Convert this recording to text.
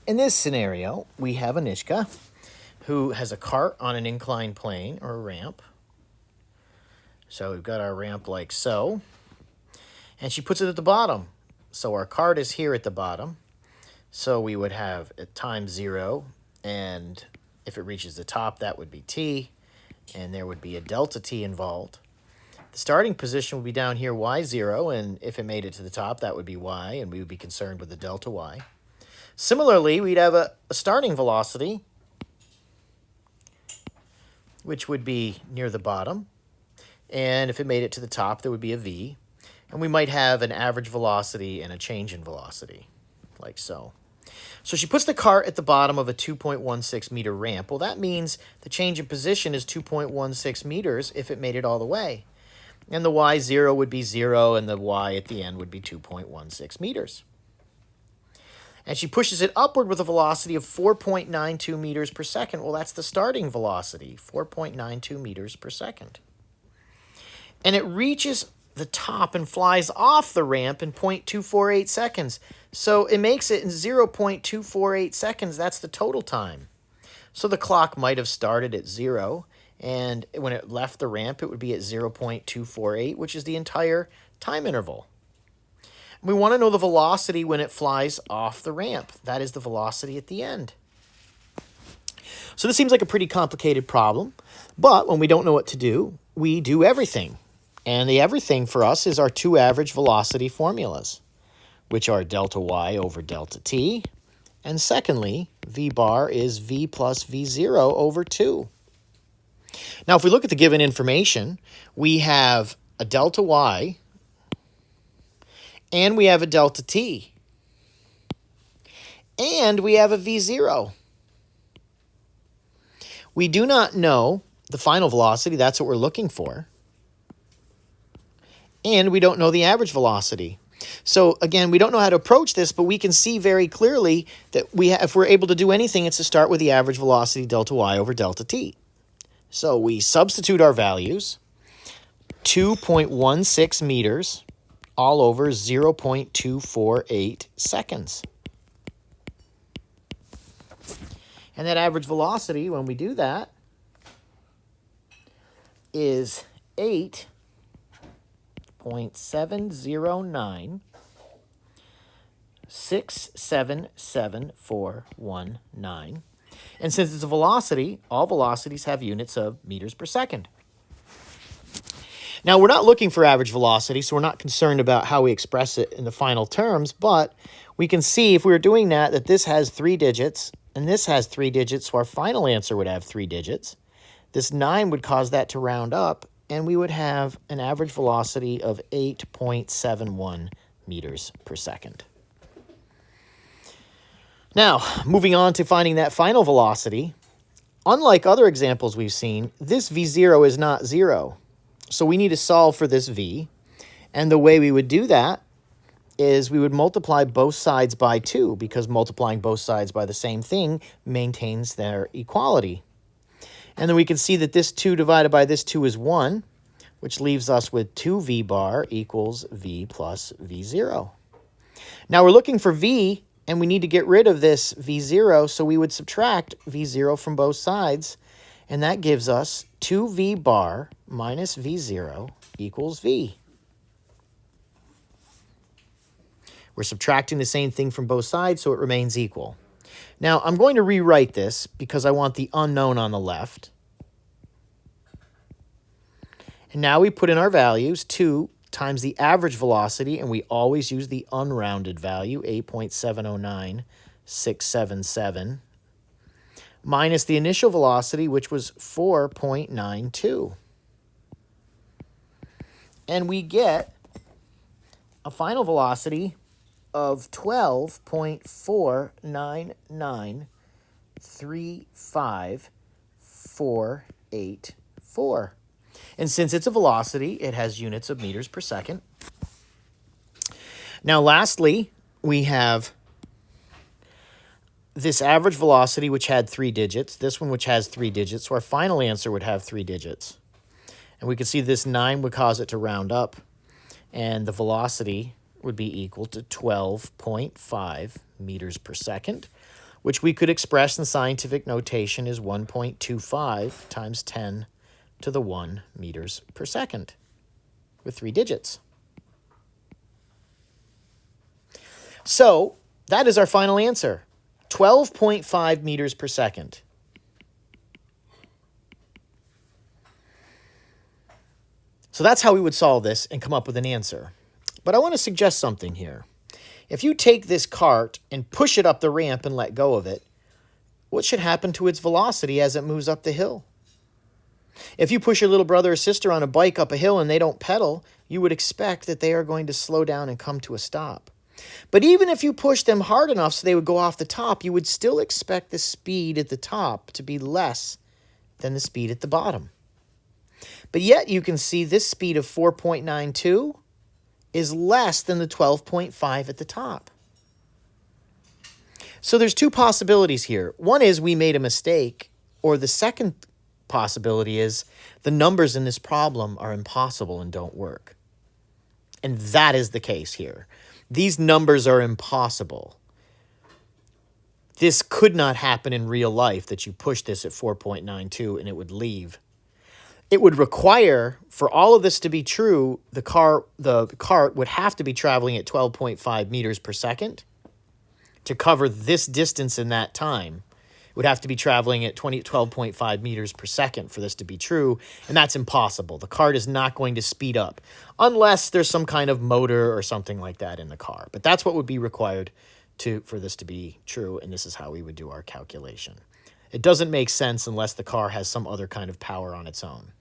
In this scenario, we have Anishka, who has a cart on an inclined plane or a ramp. So we've got our ramp like so. And she puts it at the bottom. So our cart is here at the bottom. So we would have at time 0, and if it reaches the top, that would be t, and there would be a delta t involved. The starting position would be down here, y0, and if it made it to the top, that would be y, and we would be concerned with the delta y. Similarly, we'd have a starting velocity, which would be near the bottom, and if it made it to the top, there would be a v, and we might have an average velocity and a change in velocity, like so. So she puts the cart at the bottom of a 2.16 meter ramp. Well, that means the change in position is 2.16 meters if it made it all the way. And the y0 would be 0, and the y at the end would be 2.16 meters. And she pushes it upward with a velocity of 4.92 meters per second. Well, that's the starting velocity, 4.92 meters per second. And it reaches the top and flies off the ramp in 0.248 seconds. So it makes it in 0.248 seconds. That's the total time. So the clock might have started at 0, and when it left the ramp, it would be at 0.248, which is the entire time interval. We want to know the velocity when it flies off the ramp. That is the velocity at the end. So this seems like a pretty complicated problem, but when we don't know what to do, we do everything. And the everything for us is our two average velocity formulas, which are delta y over delta t. And secondly, v bar is v plus v0 over 2. Now, if we look at the given information, we have a delta y, and we have a delta t, and we have a v0. We do not know the final velocity. That's what we're looking for. And we don't know the average velocity. So again, we don't know how to approach this, but we can see very clearly that if we're able to do anything, it's to start with the average velocity delta y over delta t. So we substitute our values, 2.16 meters all over 0.248 seconds. And that average velocity, when we do that, is 8.709 677,419. And since it's a velocity, all velocities have units of meters per second. Now, we're not looking for average velocity, so we're not concerned about how we express it in the final terms, but we can see if we were doing that this has 3 digits, and this has 3 digits, so our final answer would have 3 digits. This 9 would cause that to round up, and we would have an average velocity of 8.71 meters per second. Now, moving on to finding that final velocity, unlike other examples we've seen, this v0 is not 0. So we need to solve for this v, and the way we would do that is we would multiply both sides by 2, because multiplying both sides by the same thing maintains their equality. And then we can see that this 2 divided by this 2 is 1, which leaves us with 2v bar equals v plus v0. Now we're looking for v, and we need to get rid of this v0, so we would subtract v0 from both sides, and that gives us 2v bar minus v0 equals v. We're subtracting the same thing from both sides, so it remains equal. Now, I'm going to rewrite this because I want the unknown on the left. And now we put in our values, 2 times the average velocity, and we always use the unrounded value, 8.709677, minus the initial velocity, which was 4.92. And we get a final velocity of 12.99354884. And since it's a velocity, it has units of meters per second. Now, lastly, we have this average velocity, which had 3 digits, this one, which has 3 digits, so our final answer would have 3 digits. And we can see this 9 would cause it to round up, and the velocity would be equal to 12.5 meters per second, which we could express in scientific notation as 1.25 times 10 to the 1 meters per second with 3 digits. So that is our final answer, 12.5 meters per second. So that's how we would solve this and come up with an answer. But I want to suggest something here. If you take this cart and push it up the ramp and let go of it, what should happen to its velocity as it moves up the hill? If you push your little brother or sister on a bike up a hill and they don't pedal, you would expect that they are going to slow down and come to a stop. But even if you push them hard enough so they would go off the top, you would still expect the speed at the top to be less than the speed at the bottom. But yet you can see this speed of 4.92 is less than the 12.5 at the top. So there's two possibilities here. One is we made a mistake, or the second possibility is the numbers in this problem are impossible and don't work. And that is the case here. These numbers are impossible. This could not happen in real life, that you push this at 4.92 and it would leave. It would require, for all of this to be true, the cart would have to be traveling at 12.5 meters per second to cover this distance in that time. It would have to be traveling at 12.5 meters per second for this to be true, and that's impossible. The cart is not going to speed up unless there's some kind of motor or something like that in the car. But that's what would be required for this to be true, and this is how we would do our calculation. It doesn't make sense unless the car has some other kind of power on its own.